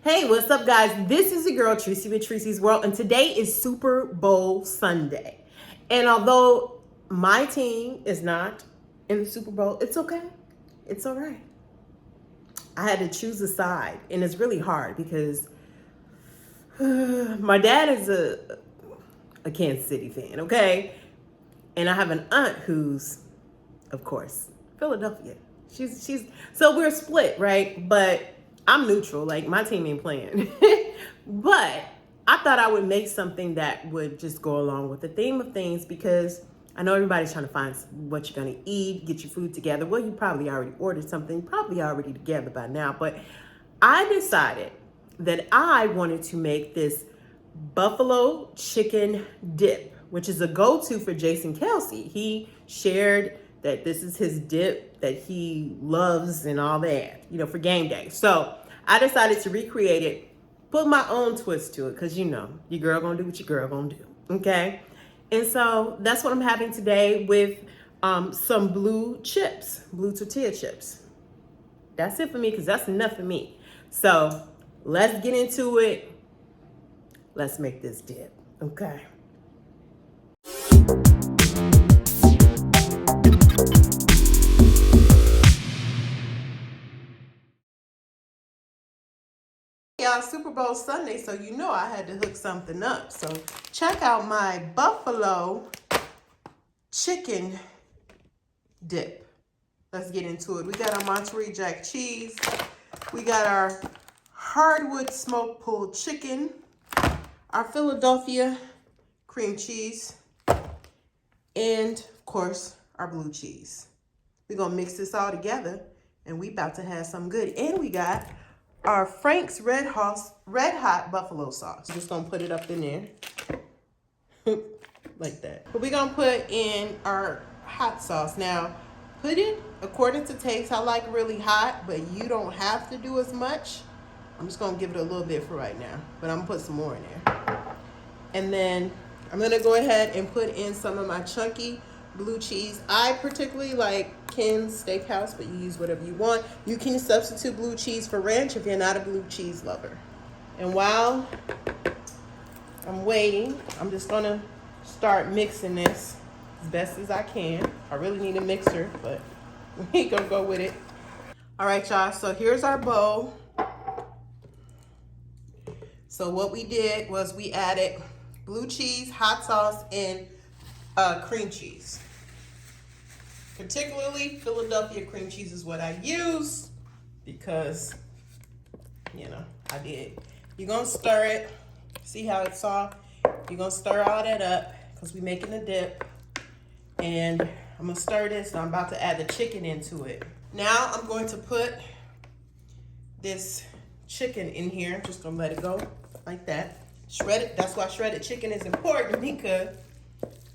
Hey, what's up, guys? This is your girl, Tracy with Tracy's World, and today is Super Bowl Sunday. And although my team is not in the Super Bowl, it's okay. It's all right. I had to choose a side, and it's really hard because my dad is a Kansas City fan, okay? And I have an aunt who's, of course, Philadelphia. She's so we're split, right? But I'm neutral. Like, my team ain't playing. But I thought I would make something that would just go along with the theme of things, because I know everybody's trying to find what you're going to eat, get your food together. Well, you probably already ordered something, probably already together by now. But I decided that I wanted to make this buffalo chicken dip, which is a go-to for Jason Kelce. He shared that this is his dip that he loves and all that, for game day. So I decided to recreate it, put my own twist to it, because your girl gonna do what your girl gonna do, okay? And so that's what I'm having today with some Bleu chips, Bleu tortilla chips. That's it for me, because that's enough for me. So let's get into it. Let's make this dip, okay? Y'all, Super Bowl Sunday, so I had to hook something up. So check out my buffalo chicken dip. Let's get into it. We got our Monerey jack cheese. We got our hardwood smoke pulled chicken, our Philadelphia cream cheese, and of course our blue cheese. We're gonna mix this all together, and we about to have some good. And we got our Frank's Red Hot Buffalo Sauce. Just gonna put it up in there like that. But we're gonna put in our hot sauce. Now, put it according to taste. I like really hot, but you don't have to do as much. I'm just gonna give it a little bit for right now, but I'm gonna put some more in there. And then I'm gonna go ahead and put in some of my chunky blue cheese. I particularly like Ken's Steakhouse, but you use whatever you want. You can substitute blue cheese for ranch if you're not a blue cheese lover. And while I'm waiting, I'm just gonna start mixing this as best as I can. I really need a mixer, but we gonna go with it. All right, y'all, so here's our bowl. So what we did was we added blue cheese, hot sauce, and cream cheese. Particularly Philadelphia cream cheese is what I use because, I did. You're going to stir it. See how it's soft? You're going to stir all that up because we're making a dip. And I'm going to stir this, and I'm about to add the chicken into it. Now I'm going to put this chicken in here. I'm just going to let it go like that. Shredded. That's why shredded chicken is important, because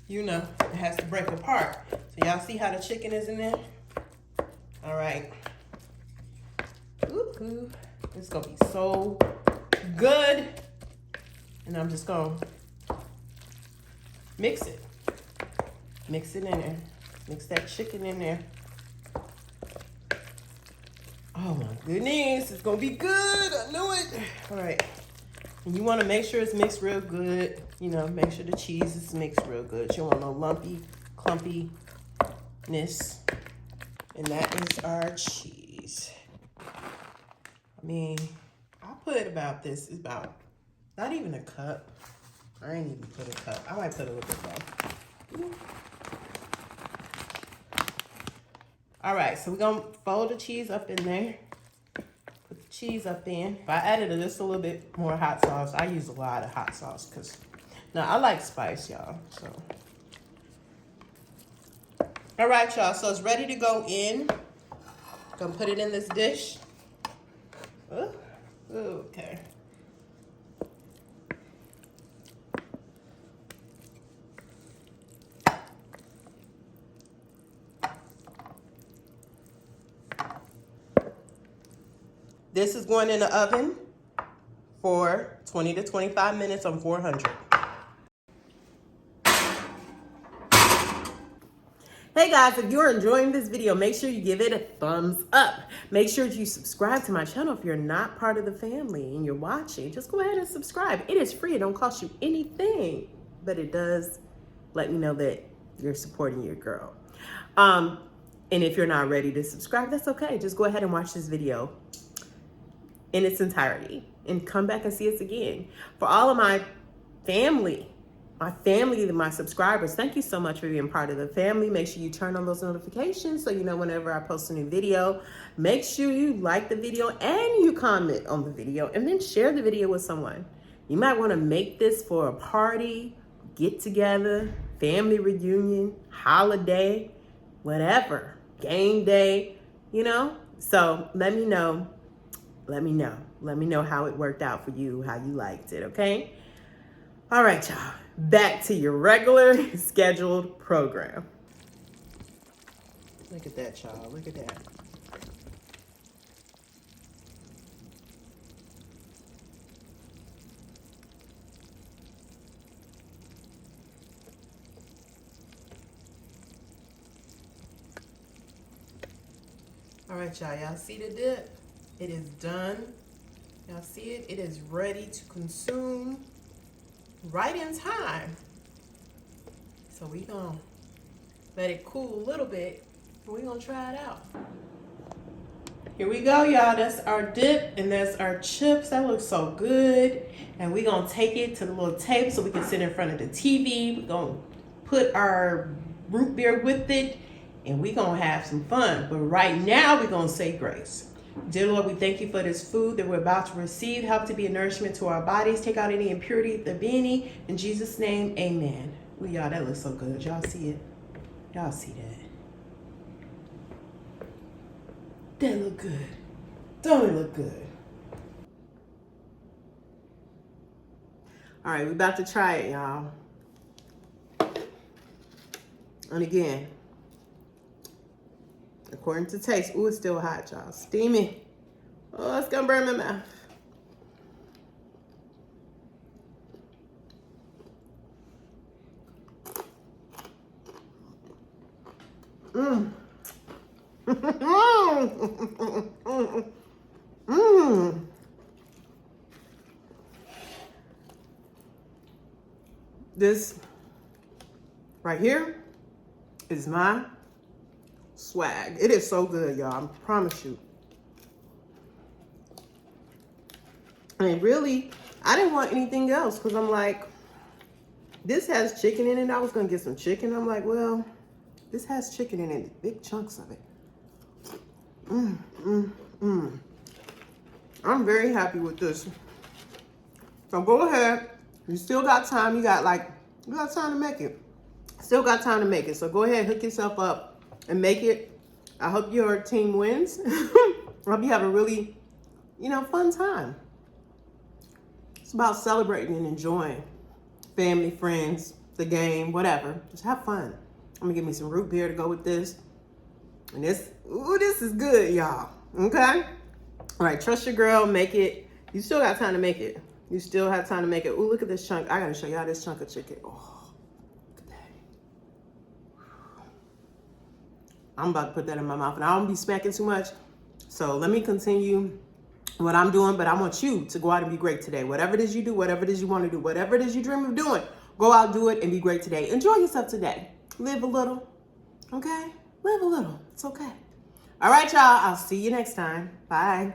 it has to break apart. So y'all see how the chicken is in there? All right. Ooh, it's gonna be so good. And I'm just gonna mix it. Mix it in there. Mix that chicken in there. Oh my goodness, it's gonna be good. I knew it. All right. And you want to make sure it's mixed real good. Make sure the cheese is mixed real good. You don't want no lumpy, clumpiness. And that is our cheese. I'll put about this. It's about not even a cup. I ain't even put a cup. I might put a little bit more. All right, so we're going to fold the cheese up in there. Put the cheese up in. I added just a little bit more hot sauce. I use a lot of hot sauce because, now I like spice, y'all. So, all right, y'all. So it's ready to go in. Gonna put it in this dish. Oh, okay. This is going in the oven for 20 to 25 minutes on 400. Hey guys, if you're enjoying this video, make sure you give it a thumbs up. Make sure you subscribe to my channel if you're not part of the family and you're watching. Just go ahead and subscribe. It is free. It don't cost you anything, but it does let me know that you're supporting your girl. And if you're not ready to subscribe, that's okay. Just go ahead and watch this video in its entirety and come back and see us again. For all of my family, my subscribers, thank you so much for being part of the family. Make sure you turn on those notifications so you know whenever I post a new video. Make sure you like the video and you comment on the video and then share the video with someone. You might want to make this for a party, get together, family reunion, holiday, whatever, game day, you know? So let me know how it worked out for you, how you liked it, okay? All right, y'all, back to your regular scheduled program. Look at that, y'all, look at that. All right, y'all see the dip? It is done. Y'all see it? It is ready to consume right in time. So we gonna let it cool a little bit and we gonna try it out. Here we go, y'all. That's our dip and that's our chips. That looks so good. And we gonna take it to the little table so we can sit in front of the TV. We're gonna put our root beer with it and we gonna have some fun. But right now we're gonna say grace. Dear Lord, we thank you for this food that we're about to receive. Help to be a nourishment to our bodies. Take out any impurity, if there be any. In Jesus' name, amen. Ooh, y'all, that looks so good. Y'all see it? Y'all see that? That look good. Don't it look good? All right, we about to try it, y'all. And again, according to taste, ooh, it's still hot, y'all. Steamy. Oh, it's gonna burn my mouth. Mmm. Mmm. This right here is my swag. It is so good, y'all. I promise you. And really, I didn't want anything else because I'm like, this has chicken in it. I was gonna get some chicken. I'm like, well, this has chicken in it, big chunks of it. I'm very happy with this. So go ahead. You still got time. You got time to make it. Still got time to make it. So go ahead, hook yourself up and make it. I hope your team wins. I hope you have a really, fun time. It's about celebrating and enjoying family, friends, the game, whatever. Just have fun. I'm gonna give me some root beer to go with this. And this is good, y'all. Okay? All right, trust your girl, make it. You still got time to make it. You still have time to make it. Ooh, look at this chunk. I gotta show y'all this chunk of chicken. Oh, look at that. I'm about to put that in my mouth and I don't be smacking too much. So let me continue what I'm doing, but I want you to go out and be great today. Whatever it is you do, whatever it is you want to do, whatever it is you dream of doing, go out, do it, and be great today. Enjoy yourself today. Live a little, okay? Live a little. It's okay. All right, y'all. I'll see you next time. Bye.